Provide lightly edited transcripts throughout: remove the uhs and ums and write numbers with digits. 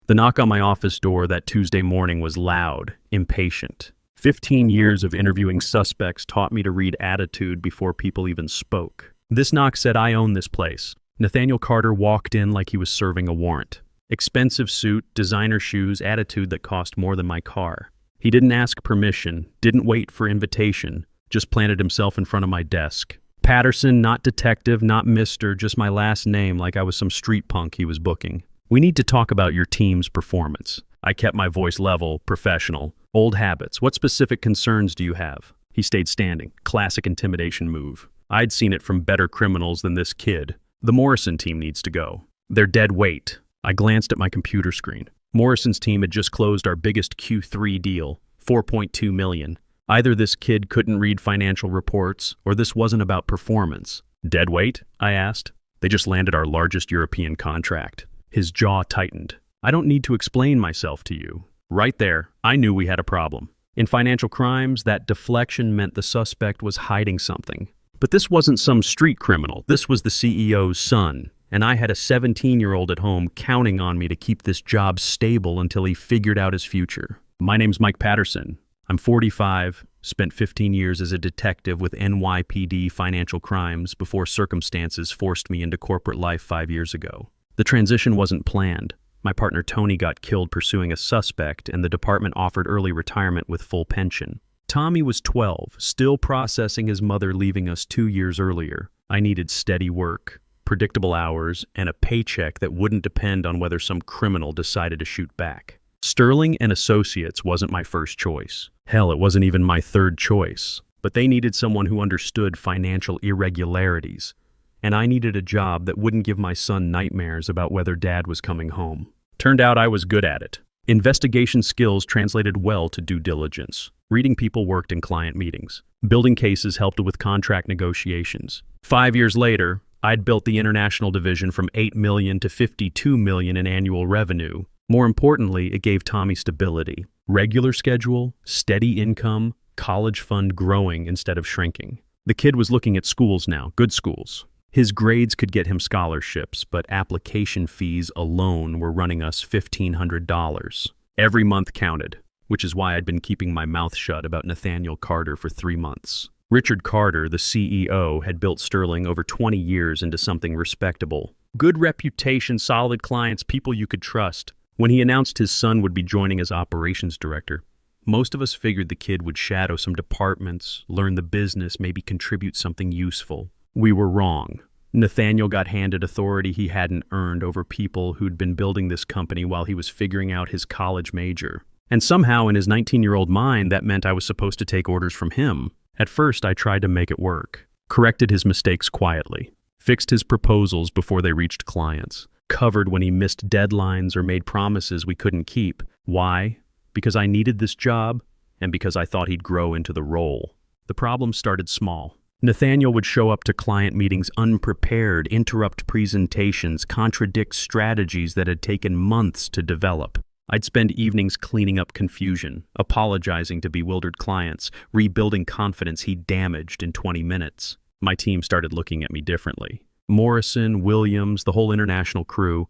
The knock on my office door that Tuesday morning was loud, impatient. 15 years of interviewing suspects taught me to read attitude before people even spoke. This knock said, "I own this place." Nathaniel Carter walked in like he was serving a warrant. Expensive suit, designer shoes, attitude that cost more than my car. He didn't ask permission, didn't wait for invitation, just planted himself in front of my desk. Patterson, not detective, not mister, just my last name like I was some street punk he was booking. "We need to talk about your team's performance." I kept my voice level, professional. "Old habits. What specific concerns do you have?" He stayed standing. Classic intimidation move. I'd seen it from better criminals than this kid. "The Morrison team needs to go. They're dead weight." I glanced at my computer screen. Morrison's team had just closed our biggest Q3 deal, $4.2 million. Either this kid couldn't read financial reports, or this wasn't about performance. "Dead weight?" I asked. "They just landed our largest European contract." His jaw tightened. "I don't need to explain myself to you." Right there, I knew we had a problem. In financial crimes, that deflection meant the suspect was hiding something. But this wasn't some street criminal. This was the CEO's son. And I had a 17-year-old at home counting on me to keep this job stable until he figured out his future. "My name's Mike Patterson. I'm 45, spent 15 years as a detective with NYPD financial crimes before circumstances forced me into corporate life 5 years ago. The transition wasn't planned. My partner Tony got killed pursuing a suspect, and the department offered early retirement with full pension. Tommy was 12, still processing his mother leaving us 2 years earlier. I needed steady work, predictable hours, and a paycheck that wouldn't depend on whether some criminal decided to shoot back. Sterling and Associates wasn't my first choice. Hell, it wasn't even my third choice. But they needed someone who understood financial irregularities. And I needed a job that wouldn't give my son nightmares about whether dad was coming home. Turned out I was good at it. Investigation skills translated well to due diligence. Reading people worked in client meetings. Building cases helped with contract negotiations. 5 years later, I'd built the international division from $8 million to $52 million in annual revenue. More importantly, it gave Tommy stability. Regular schedule, steady income, college fund growing instead of shrinking. The kid was looking at schools now, good schools. His grades could get him scholarships, but application fees alone were running us $1,500. Every month counted, which is why I'd been keeping my mouth shut about Nathaniel Carter for 3 months. Richard Carter, the CEO, had built Sterling over 20 years into something respectable. Good reputation, solid clients, people you could trust. When he announced his son would be joining as operations director, most of us figured the kid would shadow some departments, learn the business, maybe contribute something useful. We were wrong. Nathaniel got handed authority he hadn't earned over people who'd been building this company while he was figuring out his college major. And somehow in his 19-year-old mind, that meant I was supposed to take orders from him. At first, I tried to make it work. Corrected his mistakes quietly. Fixed his proposals before they reached clients. Covered when he missed deadlines or made promises we couldn't keep. Why? Because I needed this job, and because I thought he'd grow into the role. The problem started small. Nathaniel would show up to client meetings unprepared, interrupt presentations, contradict strategies that had taken months to develop. I'd spend evenings cleaning up confusion, apologizing to bewildered clients, rebuilding confidence he'd damaged in 20 minutes. My team started looking at me differently. Morrison, Williams, the whole international crew,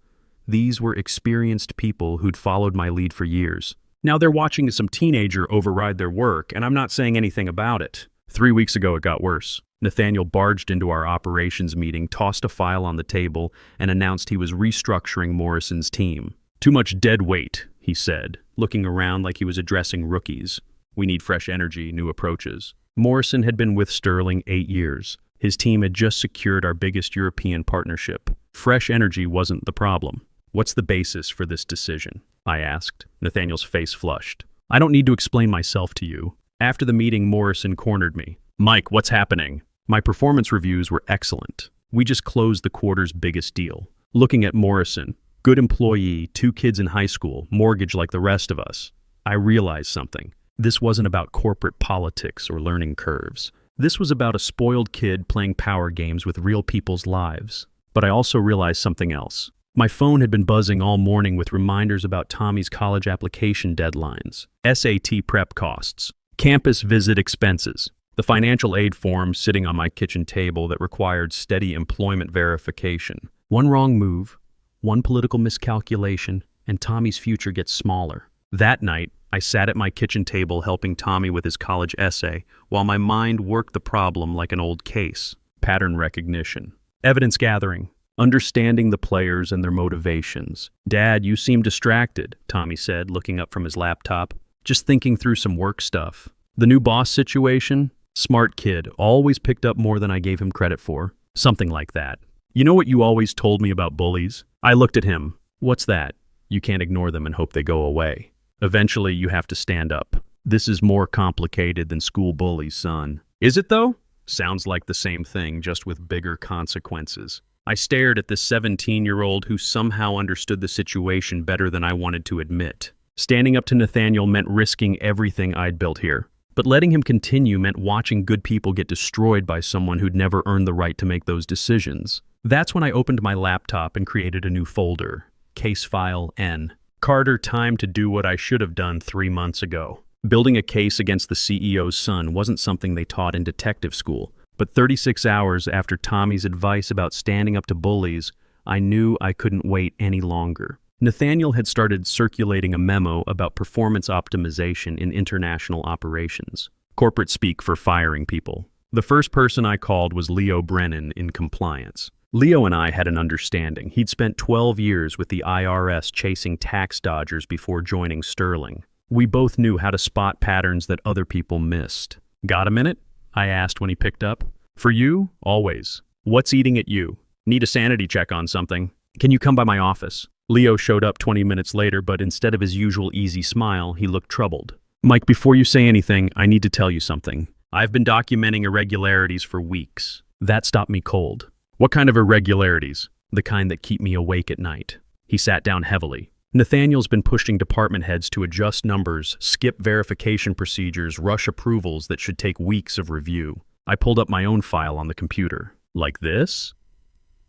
these were experienced people who'd followed my lead for years. Now they're watching some teenager override their work, and I'm not saying anything about it. 3 weeks ago, it got worse. Nathaniel barged into our operations meeting, tossed a file on the table, and announced he was restructuring Morrison's team. "Too much dead weight," he said, looking around like he was addressing rookies. "We need fresh energy, new approaches." Morrison had been with Sterling 8 years. His team had just secured our biggest European partnership. Fresh energy wasn't the problem. "What's the basis for this decision?" I asked. Nathaniel's face flushed. "I don't need to explain myself to you." After the meeting, Morrison cornered me. "Mike, what's happening?" My performance reviews were excellent. We just closed the quarter's biggest deal. Looking at Morrison, good employee, 2 kids in high school, mortgage like the rest of us, I realized something. This wasn't about corporate politics or learning curves. This was about a spoiled kid playing power games with real people's lives. But I also realized something else. My phone had been buzzing all morning with reminders about Tommy's college application deadlines, SAT prep costs, campus visit expenses, the financial aid form sitting on my kitchen table that required steady employment verification. One wrong move, one political miscalculation, and Tommy's future gets smaller. That night, I sat at my kitchen table helping Tommy with his college essay, while my mind worked the problem like an old case. Pattern recognition, evidence gathering, understanding the players and their motivations. "Dad, you seem distracted," Tommy said, looking up from his laptop. "Just thinking through some work stuff." The new boss situation? Smart kid, always picked up more than I gave him credit for. Something like that. "You know what you always told me about bullies?" I looked at him. "What's that?" "You can't ignore them and hope they go away. Eventually, you have to stand up. This is more complicated than school bullies, son." "Is it though?" Sounds like the same thing, just with bigger consequences. I stared at this 17-year-old who somehow understood the situation better than I wanted to admit. Standing up to Nathaniel meant risking everything I'd built here. But letting him continue meant watching good people get destroyed by someone who'd never earned the right to make those decisions. That's when I opened my laptop and created a new folder. Case File N. Carter, time to do what I should have done 3 months ago. Building a case against the CEO's son wasn't something they taught in detective school. But 36 hours after Tommy's advice about standing up to bullies, I knew I couldn't wait any longer. Nathaniel had started circulating a memo about performance optimization in international operations. Corporate speak for firing people. The first person I called was Leo Brennan in compliance. Leo and I had an understanding. He'd spent 12 years with the IRS chasing tax dodgers before joining Sterling. We both knew how to spot patterns that other people missed. "Got a minute?" I asked when he picked up. "For you, always. What's eating at you? Need a sanity check on something. Can you come by my office?" Leo showed up 20 minutes later, but instead of his usual easy smile, he looked troubled. "Mike, before you say anything, I need to tell you something. I've been documenting irregularities for weeks." That stopped me cold. "What kind of irregularities?" "The kind that keep me awake at night." He sat down heavily. "Nathaniel's been pushing department heads to adjust numbers, skip verification procedures, rush approvals that should take weeks of review." I pulled up my own file on the computer. "Like this?"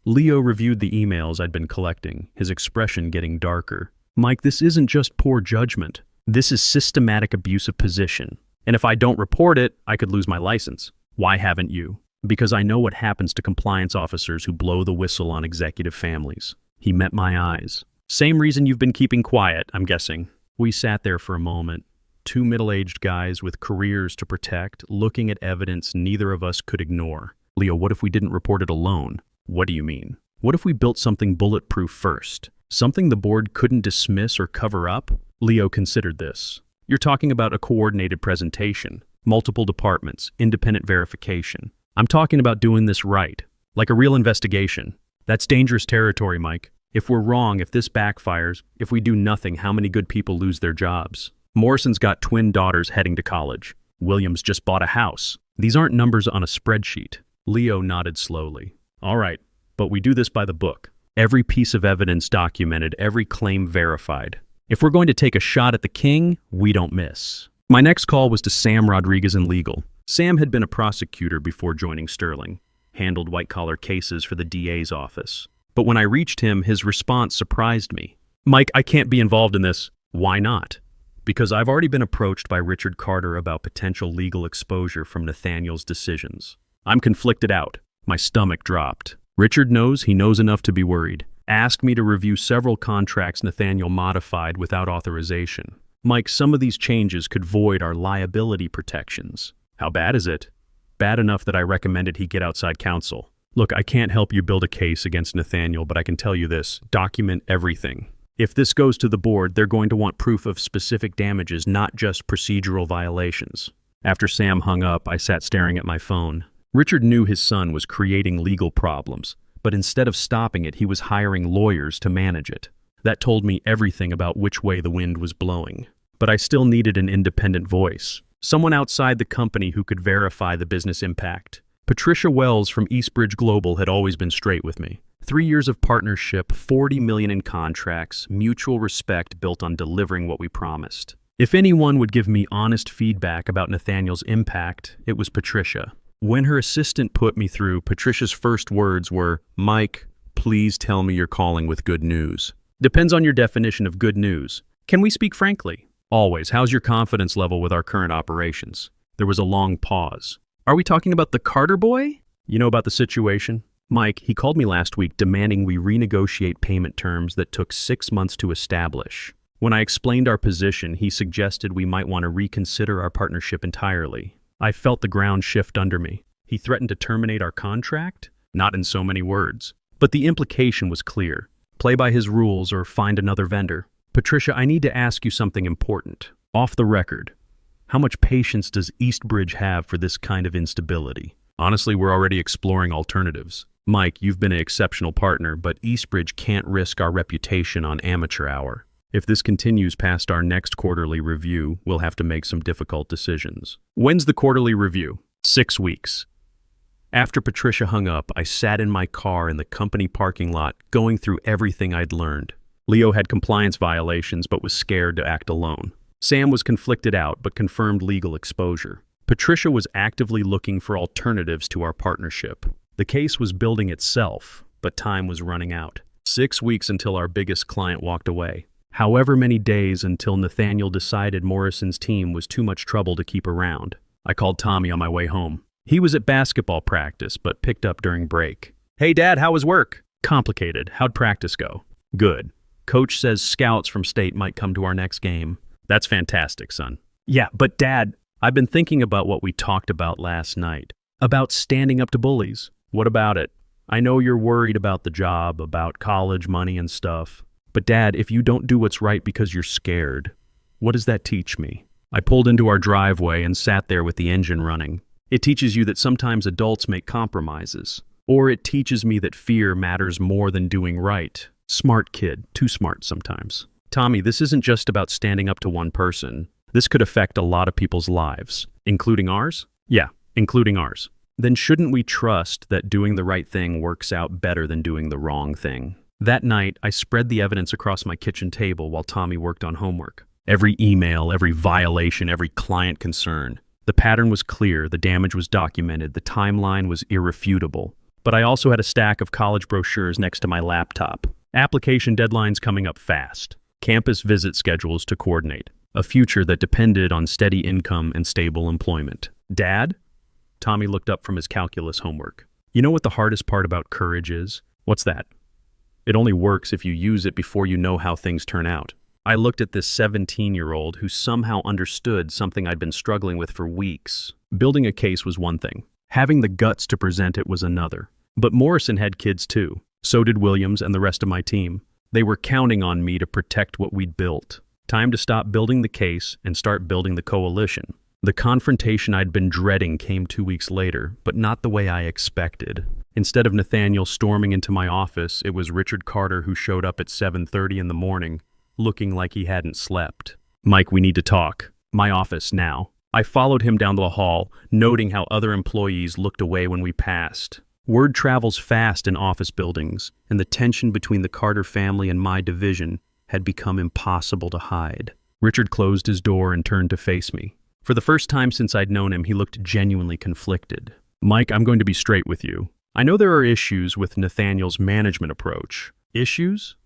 Leo reviewed the emails I'd been collecting, his expression getting darker. "Mike, this isn't just poor judgment. This is systematic abuse of position. And if I don't report it, I could lose my license." "Why haven't you?" "Because I know what happens to compliance officers who blow the whistle on executive families." He met my eyes. "Same reason you've been keeping quiet, I'm guessing." We sat there for a moment, two middle-aged guys with careers to protect, looking at evidence neither of us could ignore. "Leo, what if we didn't report it alone?" "What do you mean?" "What if we built something bulletproof first? Something the board couldn't dismiss or cover up?" Leo considered this. "You're talking about a coordinated presentation, multiple departments, independent verification. I'm talking about doing this right, like a real investigation." "That's dangerous territory, Mike. If we're wrong, if this backfires, if we do nothing, how many good people lose their jobs? Morrison's got twin daughters heading to college. Williams just bought a house. These aren't numbers on a spreadsheet." Leo nodded slowly. "All right, but we do this by the book. Every piece of evidence documented, every claim verified. If we're going to take a shot at the king, we don't miss." My next call was to Sam Rodriguez in legal. Sam had been a prosecutor before joining Sterling, handled white-collar cases for the DA's office. But when I reached him, his response surprised me. "Mike, I can't be involved in this." "Why not?" "Because I've already been approached by Richard Carter about potential legal exposure from Nathaniel's decisions." I'm conflicted out. My stomach dropped. Richard knows he knows enough to be worried. Asked me to review several contracts Nathaniel modified without authorization. "Mike, some of these changes could void our liability protections." "How bad is it?" "Bad enough that I recommended he get outside counsel." "Look, I can't help you build a case against Nathaniel, but I can tell you this, document everything. If this goes to the board, they're going to want proof of specific damages, not just procedural violations." After Sam hung up, I sat staring at my phone. Richard knew his son was creating legal problems, but instead of stopping it, he was hiring lawyers to manage it. That told me everything about which way the wind was blowing. But I still needed an independent voice, someone outside the company who could verify the business impact. Patricia Wells from Eastbridge Global had always been straight with me. 3 years of partnership, $40 million in contracts, mutual respect built on delivering what we promised. If anyone would give me honest feedback about Nathaniel's impact, it was Patricia. When her assistant put me through, Patricia's first words were, "Mike, please tell me you're calling with good news." "Depends on your definition of good news. Can we speak frankly?" "Always. How's your confidence level with our current operations?" There was a long pause. "Are we talking about the Carter boy?" "You know about the situation?" Mike, he called me last week demanding we renegotiate payment terms that took 6 months to establish. When I explained our position, he suggested we might want to reconsider our partnership entirely. I felt the ground shift under me. He threatened to terminate our contract? Not in so many words. But the implication was clear. Play by his rules or find another vendor. Patricia, I need to ask you something important. Off the record. How much patience does Eastbridge have for this kind of instability? Honestly, we're already exploring alternatives. Mike, you've been an exceptional partner, but Eastbridge can't risk our reputation on amateur hour. If this continues past our next quarterly review, we'll have to make some difficult decisions. When's the quarterly review? 6 weeks. After Patricia hung up, I sat in my car in the company parking lot, going through everything I'd learned. Leo had compliance violations but was scared to act alone. Sam was conflicted out but confirmed legal exposure. Patricia was actively looking for alternatives to our partnership. The case was building itself, but time was running out. 6 weeks until our biggest client walked away. However many days until Nathaniel decided Morrison's team was too much trouble to keep around. I called Tommy on my way home. He was at basketball practice, but picked up during break. Hey, Dad, how was work? Complicated. How'd practice go? Good. Coach says scouts from state might come to our next game. That's fantastic, son. Yeah, but Dad, I've been thinking about what we talked about last night. About standing up to bullies. What about it? I know you're worried about the job, about college money and stuff. But Dad, if you don't do what's right because you're scared, what does that teach me? I pulled into our driveway and sat there with the engine running. It teaches you that sometimes adults make compromises. Or it teaches me that fear matters more than doing right. Smart kid, too smart sometimes. Tommy, this isn't just about standing up to one person. This could affect a lot of people's lives. Including ours? Yeah, including ours. Then shouldn't we trust that doing the right thing works out better than doing the wrong thing? That night, I spread the evidence across my kitchen table while Tommy worked on homework. Every email, every violation, every client concern. The pattern was clear, the damage was documented, the timeline was irrefutable. But I also had a stack of college brochures next to my laptop. Application deadlines coming up fast. Campus visit schedules to coordinate. A future that depended on steady income and stable employment. Dad? Tommy looked up from his calculus homework. You know what the hardest part about courage is? What's that? It only works if you use it before you know how things turn out. I looked at this 17-year-old who somehow understood something I'd been struggling with for weeks. Building a case was one thing. Having the guts to present it was another. But Morrison had kids too. So did Williams and the rest of my team. They were counting on me to protect what we'd built. Time to stop building the case and start building the coalition. The confrontation I'd been dreading came 2 weeks later, but not the way I expected. Instead of Nathaniel storming into my office, it was Richard Carter who showed up at 7:30 in the morning, looking like he hadn't slept. Mike, we need to talk. My office now. I followed him down the hall, noting how other employees looked away when we passed. Word travels fast in office buildings, and the tension between the Carter family and my division had become impossible to hide. Richard closed his door and turned to face me. For the first time since I'd known him, he looked genuinely conflicted. Mike, I'm going to be straight with you. I know there are issues with Nathaniel's management approach. Issues?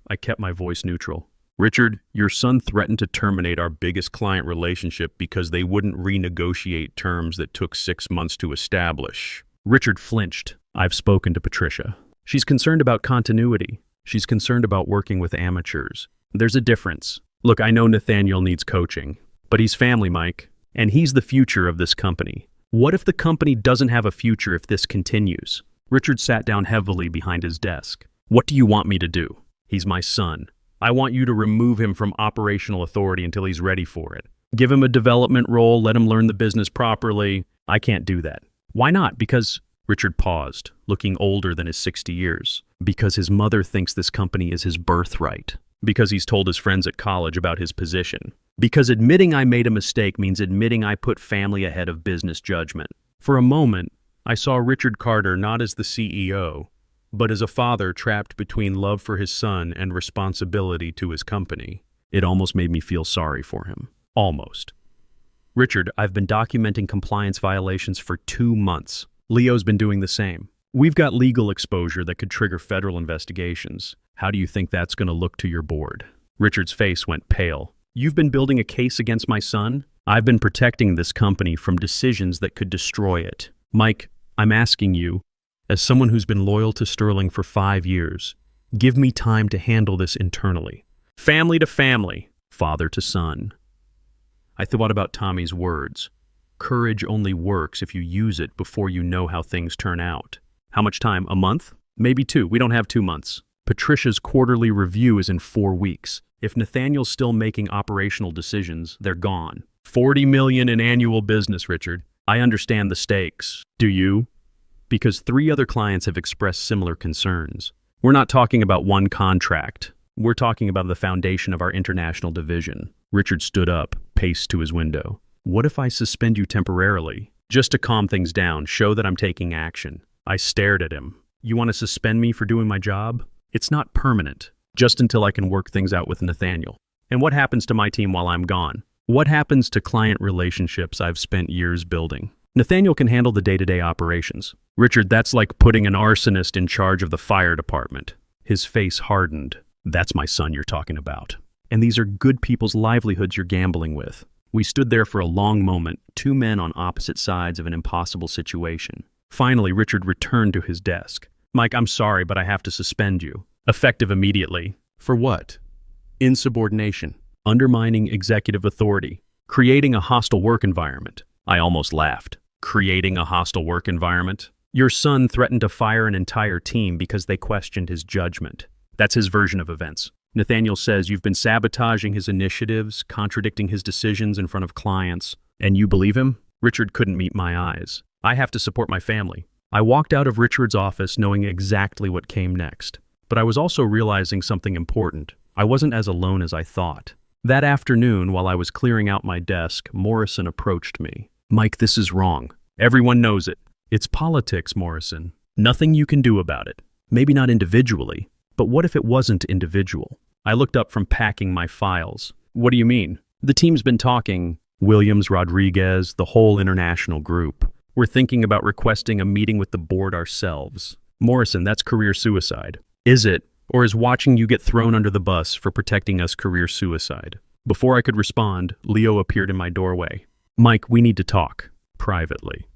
I kept my voice neutral. Richard, your son threatened to terminate our biggest client relationship because they wouldn't renegotiate terms that took 6 months to establish. Richard flinched. I've spoken to Patricia. She's concerned about continuity. She's concerned about working with amateurs. There's a difference. Look, I know Nathaniel needs coaching, but he's family, Mike, and he's the future of this company. What if the company doesn't have a future if this continues? Richard sat down heavily behind his desk. What do you want me to do? He's my son. I want you to remove him from operational authority until he's ready for it. Give him a development role, let him learn the business properly. I can't do that. Why not? Because... Richard paused, looking older than his 60 years. Because his mother thinks this company is his birthright. Because he's told his friends at college about his position. Because admitting I made a mistake means admitting I put family ahead of business judgment. For a moment, I saw Richard Carter not as the CEO, but as a father trapped between love for his son and responsibility to his company. It almost made me feel sorry for him. Almost. Richard, I've been documenting compliance violations for 2 months. Leo's been doing the same. We've got legal exposure that could trigger federal investigations. How do you think that's going to look to your board? Richard's face went pale. You've been building a case against my son? I've been protecting this company from decisions that could destroy it. Mike, I'm asking you, As someone who's been loyal to Sterling for 5 years, give me time to handle this internally. Family to family, father to son. I thought about Tommy's words. Courage only works if you use it before you know how things turn out. How much time? A month? Maybe 2. We don't have 2 months. Patricia's quarterly review is in 4 weeks. If Nathaniel's still making operational decisions, they're gone. 40 million in annual business, Richard. I understand the stakes. Do you? Because 3 other clients have expressed similar concerns. We're not talking about one contract. We're talking about the foundation of our international division. Richard stood up, paced to his window. What if I suspend you temporarily? Just to calm things down, show that I'm taking action. I stared at him. You want to suspend me for doing my job? It's not permanent, just until I can work things out with Nathaniel. And what happens to my team while I'm gone? What happens to client relationships I've spent years building? Nathaniel can handle the day-to-day operations. Richard, that's like putting an arsonist in charge of the fire department. His face hardened. That's my son you're talking about. And these are good people's livelihoods you're gambling with. We stood there for a long moment, 2 men on opposite sides of an impossible situation. Finally, Richard returned to his desk. Mike, I'm sorry, but I have to suspend you. Effective immediately. For what? Insubordination. Undermining executive authority. Creating a hostile work environment. I almost laughed. Creating a hostile work environment? Your son threatened to fire an entire team because they questioned his judgment. That's his version of events. Nathaniel says you've been sabotaging his initiatives, contradicting his decisions in front of clients. And you believe him? Richard couldn't meet my eyes. I have to support my family. I walked out of Richard's office knowing exactly what came next. But I was also realizing something important. I wasn't as alone as I thought. That afternoon, while I was clearing out my desk, Morrison approached me. Mike, this is wrong. Everyone knows it. It's politics, Morrison. Nothing you can do about it. Maybe not individually, but what if it wasn't individual? I looked up from packing my files. What do you mean? The team's been talking. Williams, Rodriguez, the whole international group. We're thinking about requesting a meeting with the board ourselves. Morrison, that's career suicide. Is it? Or is watching you get thrown under the bus for protecting us career suicide? Before I could respond, Leo appeared in my doorway. Mike, we need to talk. Privately.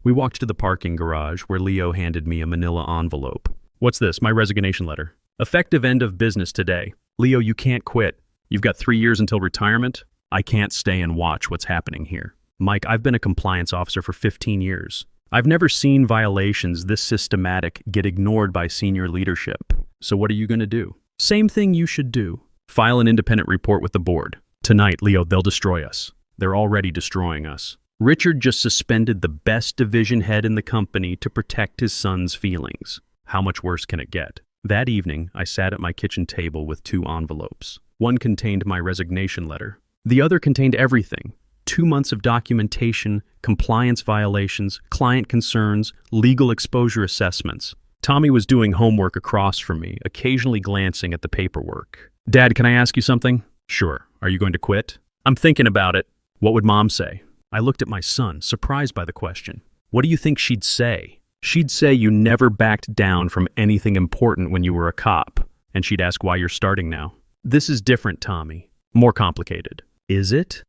We walked to the parking garage where Leo handed me a manila envelope. What's this? My resignation letter. Effective end of business today. Leo, you can't quit. You've got 3 years until retirement. I can't stay and watch what's happening here. Mike, I've been a compliance officer for 15 years. I've never seen violations this systematic get ignored by senior leadership. So what are you going to do? Same thing you should do. File an independent report with the board. Tonight, Leo, they'll destroy us. They're already destroying us. Richard just suspended the best division head in the company to protect his son's feelings. How much worse can it get? That evening, I sat at my kitchen table with 2 envelopes. One contained my resignation letter. The other contained everything. 2 months of documentation, compliance violations, client concerns, legal exposure assessments. Tommy was doing homework across from me, occasionally glancing at the paperwork. Dad, can I ask you something? Sure. Are you going to quit? I'm thinking about it. What would Mom say? I looked at my son, surprised by the question. What do you think she'd say? She'd say you never backed down from anything important when you were a cop. And she'd ask why you're starting now. This is different, Tommy. More complicated. Is it?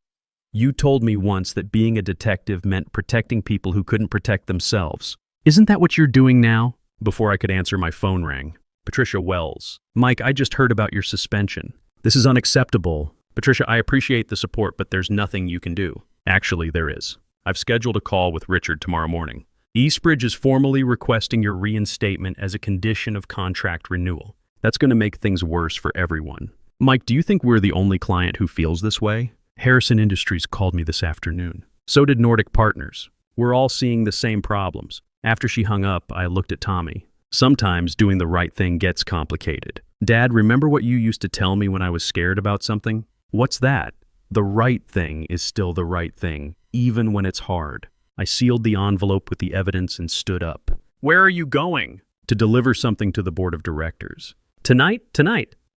You told me once that being a detective meant protecting people who couldn't protect themselves. Isn't that what you're doing now? Before I could answer, my phone rang. Patricia Wells. Mike, I just heard about your suspension. This is unacceptable. Patricia, I appreciate the support, but there's nothing you can do. Actually, there is. I've scheduled a call with Richard tomorrow morning. Eastbridge is formally requesting your reinstatement as a condition of contract renewal. That's going to make things worse for everyone. Mike, do you think we're the only client who feels this way? Harrison Industries called me this afternoon. So did Nordic Partners. We're all seeing the same problems. After she hung up, I looked at Tommy. Sometimes doing the right thing gets complicated. Dad, remember what you used to tell me when I was scared about something? What's that? The right thing is still the right thing, even when it's hard. I sealed the envelope with the evidence and stood up. Where are you going? To deliver something to the board of directors. Tonight?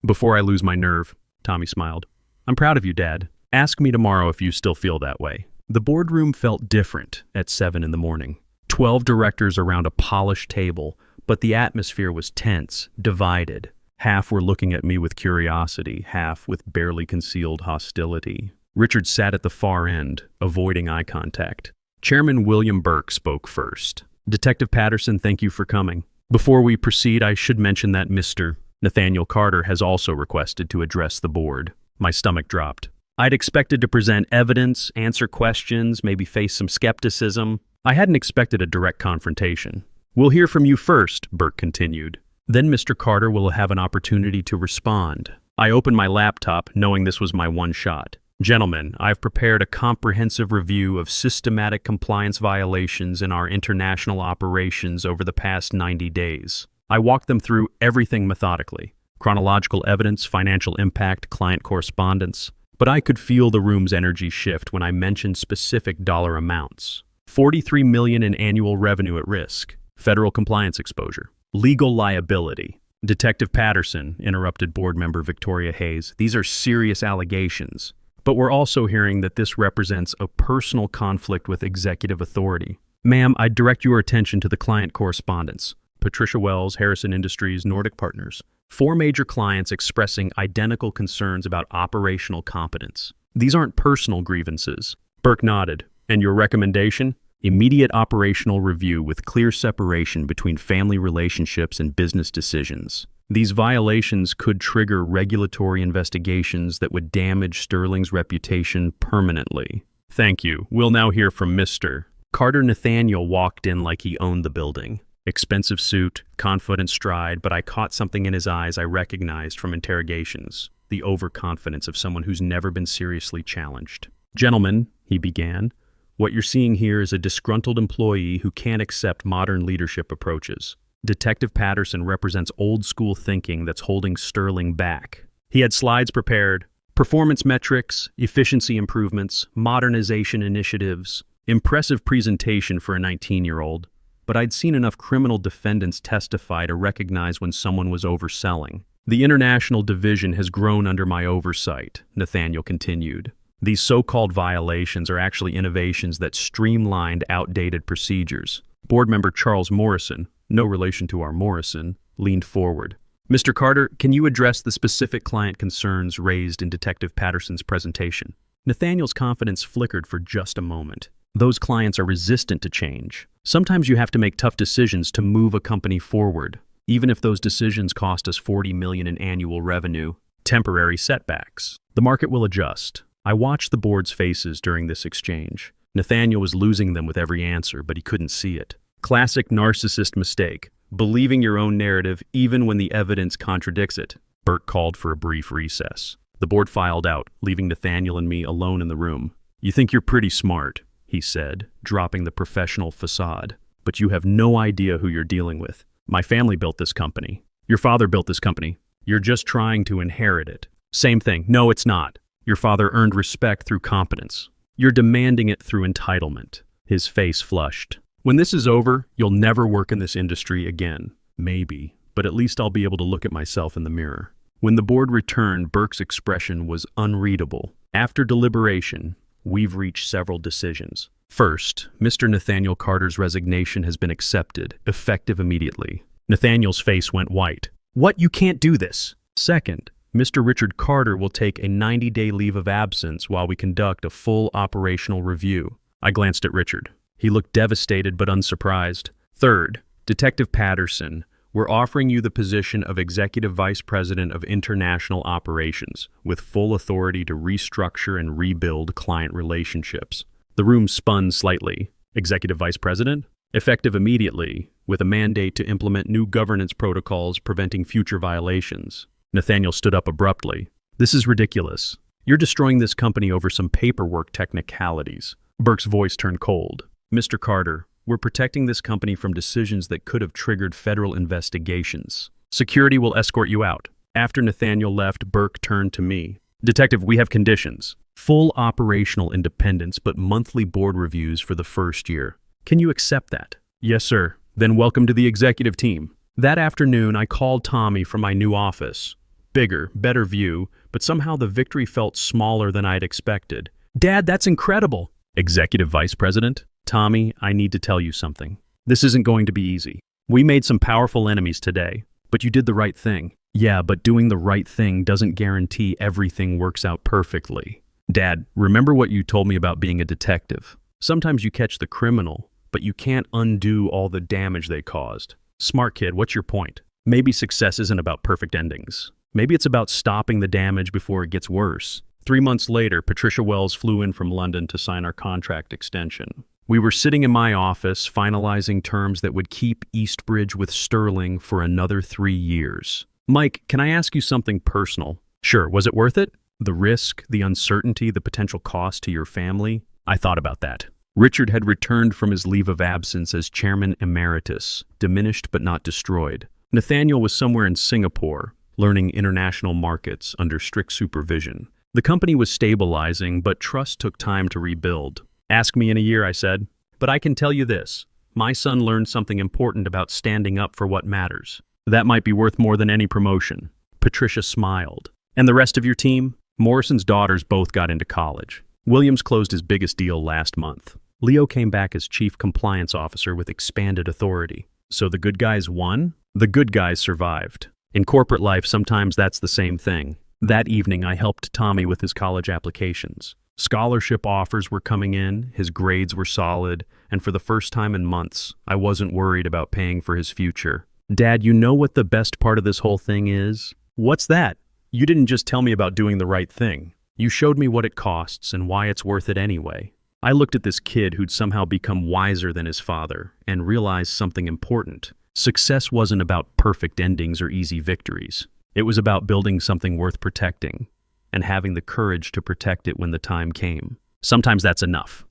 Before I lose my nerve, Tommy smiled. I'm proud of you, Dad. Ask me tomorrow if you still feel that way. The boardroom felt different at 7 in the morning. 12 directors around a polished table, but the atmosphere was tense, divided. Half were looking at me with curiosity, half with barely concealed hostility. Richard sat at the far end, avoiding eye contact. Chairman William Burke spoke first. Detective Patterson, thank you for coming. Before we proceed, I should mention that Mr. Nathaniel Carter has also requested to address the board. My stomach dropped. I'd expected to present evidence, answer questions, maybe face some skepticism. I hadn't expected a direct confrontation. We'll hear from you first, Burke continued. Then Mr. Carter will have an opportunity to respond. I opened my laptop, knowing this was my one shot. Gentlemen, I've prepared a comprehensive review of systematic compliance violations in our international operations over the past 90 days. I walked them through everything methodically. Chronological evidence, financial impact, client correspondence. But I could feel the room's energy shift when I mentioned specific dollar amounts. $43 million in annual revenue at risk. Federal compliance exposure. Legal liability. Detective Patterson, interrupted board member Victoria Hayes, these are serious allegations. But we're also hearing that this represents a personal conflict with executive authority. Ma'am, I'd direct your attention to the client correspondence. Patricia Wells, Harrison Industries, Nordic Partners. 4 major clients expressing identical concerns about operational competence. These aren't personal grievances. Burke nodded. And your recommendation? Immediate operational review with clear separation between family relationships and business decisions. These violations could trigger regulatory investigations that would damage Sterling's reputation permanently. Thank you. We'll now hear from Mr. Carter. Nathaniel walked in like he owned the building. Expensive suit, confident stride, but I caught something in his eyes I recognized from interrogations. The overconfidence of someone who's never been seriously challenged. Gentlemen, he began, what you're seeing here is a disgruntled employee who can't accept modern leadership approaches. Detective Patterson represents old-school thinking that's holding Sterling back. He had slides prepared, performance metrics, efficiency improvements, modernization initiatives, impressive presentation for a 19-year-old. But I'd seen enough criminal defendants testify to recognize when someone was overselling. The international division has grown under my oversight, Nathaniel continued. These so-called violations are actually innovations that streamlined outdated procedures. Board member Charles Morrison, no relation to our Morrison, leaned forward. Mr. Carter, can you address the specific client concerns raised in Detective Patterson's presentation? Nathaniel's confidence flickered for just a moment. Those clients are resistant to change. Sometimes you have to make tough decisions to move a company forward, even if those decisions cost us $40 million in annual revenue. Temporary setbacks. The market will adjust. I watched the board's faces during this exchange. Nathaniel was losing them with every answer, but he couldn't see it. Classic narcissist mistake. Believing your own narrative even when the evidence contradicts it. Burke called for a brief recess. The board filed out, leaving Nathaniel and me alone in the room. You think you're pretty smart, he said, dropping the professional facade. But you have no idea who you're dealing with. My family built this company. Your father built this company. You're just trying to inherit it. Same thing. No, it's not. Your father earned respect through competence. You're demanding it through entitlement. His face flushed. When this is over, you'll never work in this industry again. Maybe, but at least I'll be able to look at myself in the mirror. When the board returned, Burke's expression was unreadable. After deliberation, we've reached several decisions. First, Mr. Nathaniel Carter's resignation has been accepted, effective immediately. Nathaniel's face went white. What? You can't do this. Second, Mr. Richard Carter will take a 90-day leave of absence while we conduct a full operational review. I glanced at Richard. He looked devastated but unsurprised. Third, Detective Patterson, we're offering you the position of Executive Vice President of International Operations, with full authority to restructure and rebuild client relationships. The room spun slightly. Executive Vice President? Effective immediately, with a mandate to implement new governance protocols preventing future violations. Nathaniel stood up abruptly. This is ridiculous. You're destroying this company over some paperwork technicalities. Burke's voice turned cold. Mr. Carter, we're protecting this company from decisions that could have triggered federal investigations. Security will escort you out. After Nathaniel left, Burke turned to me. Detective, we have conditions. Full operational independence, but monthly board reviews for the first year. Can you accept that? Yes, sir. Then welcome to the executive team. That afternoon, I called Tommy from my new office. Bigger, better view, but somehow the victory felt smaller than I'd expected. Dad, that's incredible. Executive Vice President? Tommy, I need to tell you something. This isn't going to be easy. We made some powerful enemies today, but you did the right thing. Yeah, but doing the right thing doesn't guarantee everything works out perfectly. Dad, remember what you told me about being a detective? Sometimes you catch the criminal, but you can't undo all the damage they caused. Smart kid, what's your point? Maybe success isn't about perfect endings. Maybe it's about stopping the damage before it gets worse. 3 months later, Patricia Wells flew in from London to sign our contract extension. We were sitting in my office, finalizing terms that would keep Eastbridge with Sterling for another 3 years. Mike, can I ask you something personal? Sure, was it worth it? The risk, the uncertainty, the potential cost to your family? I thought about that. Richard had returned from his leave of absence as chairman emeritus, diminished but not destroyed. Nathaniel was somewhere in Singapore, learning international markets under strict supervision. The company was stabilizing, but trust took time to rebuild. Ask me in a year, I said. But I can tell you this. My son learned something important about standing up for what matters. That might be worth more than any promotion. Patricia smiled. And the rest of your team? Morrison's daughters both got into college. Williams closed his biggest deal last month. Leo came back as chief compliance officer with expanded authority. So the good guys won? The good guys survived. In corporate life, sometimes that's the same thing. That evening, I helped Tommy with his college applications. Scholarship offers were coming in, his grades were solid, and for the first time in months, I wasn't worried about paying for his future. Dad, you know what the best part of this whole thing is? What's that? You didn't just tell me about doing the right thing. You showed me what it costs and why it's worth it anyway. I looked at this kid who'd somehow become wiser than his father and realized something important. Success wasn't about perfect endings or easy victories. It was about building something worth protecting and having the courage to protect it when the time came. Sometimes that's enough.